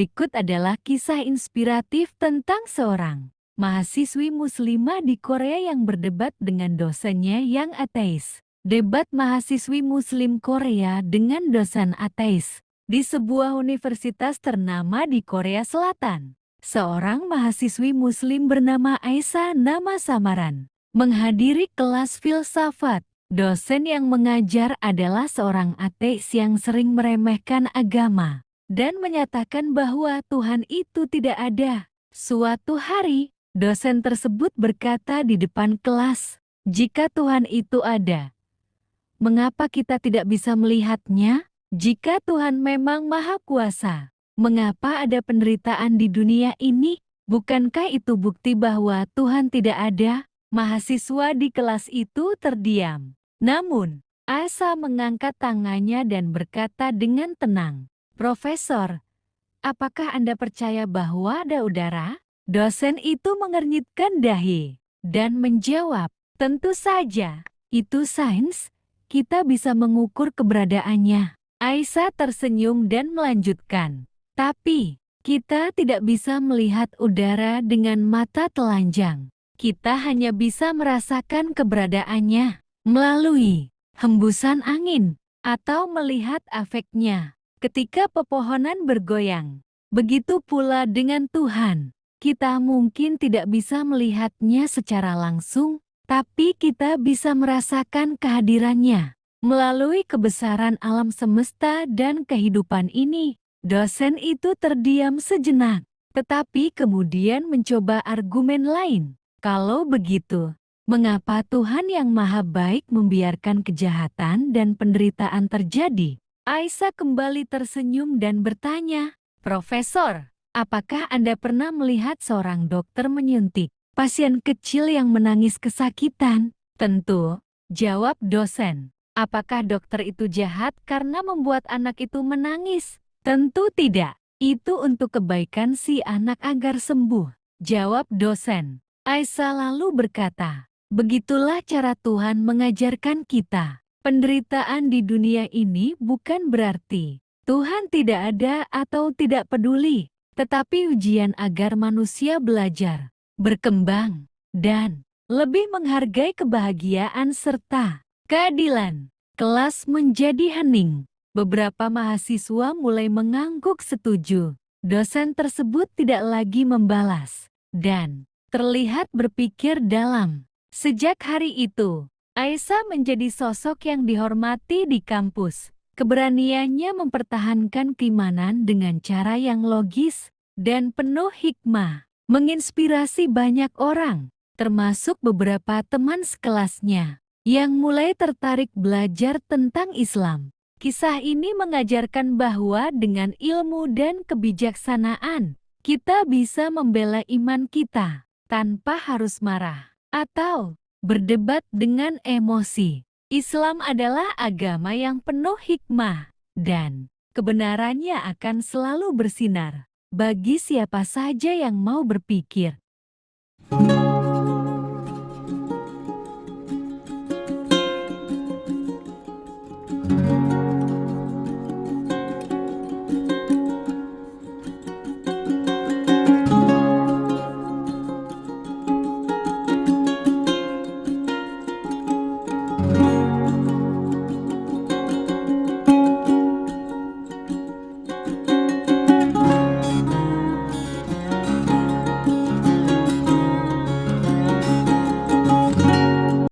Berikut adalah kisah inspiratif tentang seorang mahasiswi muslimah di Korea yang berdebat dengan dosennya yang ateis. Debat mahasiswi muslim Korea dengan dosen ateis di sebuah universitas ternama di Korea Selatan. Seorang mahasiswi muslim bernama Aisyah, nama samaran, menghadiri kelas filsafat. Dosen yang mengajar adalah seorang ateis yang sering meremehkan agama dan menyatakan bahwa Tuhan itu tidak ada. Suatu hari, dosen tersebut berkata di depan kelas, "Jika Tuhan itu ada, mengapa kita tidak bisa melihatnya? Jika Tuhan memang Maha Kuasa, mengapa ada penderitaan di dunia ini? Bukankah itu bukti bahwa Tuhan tidak ada?" Mahasiswa di kelas itu terdiam. Namun, Asa mengangkat tangannya dan berkata dengan tenang, "Profesor, apakah Anda percaya bahwa ada udara?" Dosen itu mengernyitkan dahi dan menjawab, "Tentu saja, itu sains. Kita bisa mengukur keberadaannya." Aisyah tersenyum dan melanjutkan, "Tapi, kita tidak bisa melihat udara dengan mata telanjang. Kita hanya bisa merasakan keberadaannya melalui hembusan angin atau melihat efeknya ketika pepohonan bergoyang. Begitu pula dengan Tuhan. Kita mungkin tidak bisa melihatnya secara langsung, tapi kita bisa merasakan kehadirannya melalui kebesaran alam semesta dan kehidupan ini." Dosen itu terdiam sejenak, tetapi kemudian mencoba argumen lain. "Kalau begitu, mengapa Tuhan yang Maha Baik membiarkan kejahatan dan penderitaan terjadi?" Aisyah kembali tersenyum dan bertanya, "Profesor, apakah Anda pernah melihat seorang dokter menyuntik pasien kecil yang menangis kesakitan?" "Tentu," jawab dosen. "Apakah dokter itu jahat karena membuat anak itu menangis?" "Tentu tidak. Itu untuk kebaikan si anak agar sembuh," jawab dosen. Aisyah lalu berkata, "Begitulah cara Tuhan mengajarkan kita. Penderitaan di dunia ini bukan berarti Tuhan tidak ada atau tidak peduli, tetapi ujian agar manusia belajar, berkembang, dan lebih menghargai kebahagiaan serta keadilan." Kelas menjadi hening. Beberapa mahasiswa mulai mengangguk setuju. Dosen tersebut tidak lagi membalas dan terlihat berpikir dalam. Sejak hari itu, Aisyah menjadi sosok yang dihormati di kampus. Keberaniannya mempertahankan keimanan dengan cara yang logis dan penuh hikmah menginspirasi banyak orang, termasuk beberapa teman sekelasnya yang mulai tertarik belajar tentang Islam. Kisah ini mengajarkan bahwa dengan ilmu dan kebijaksanaan, kita bisa membela iman kita tanpa harus marah atau berdebat dengan emosi. Islam adalah agama yang penuh hikmah dan kebenarannya akan selalu bersinar bagi siapa saja yang mau berpikir.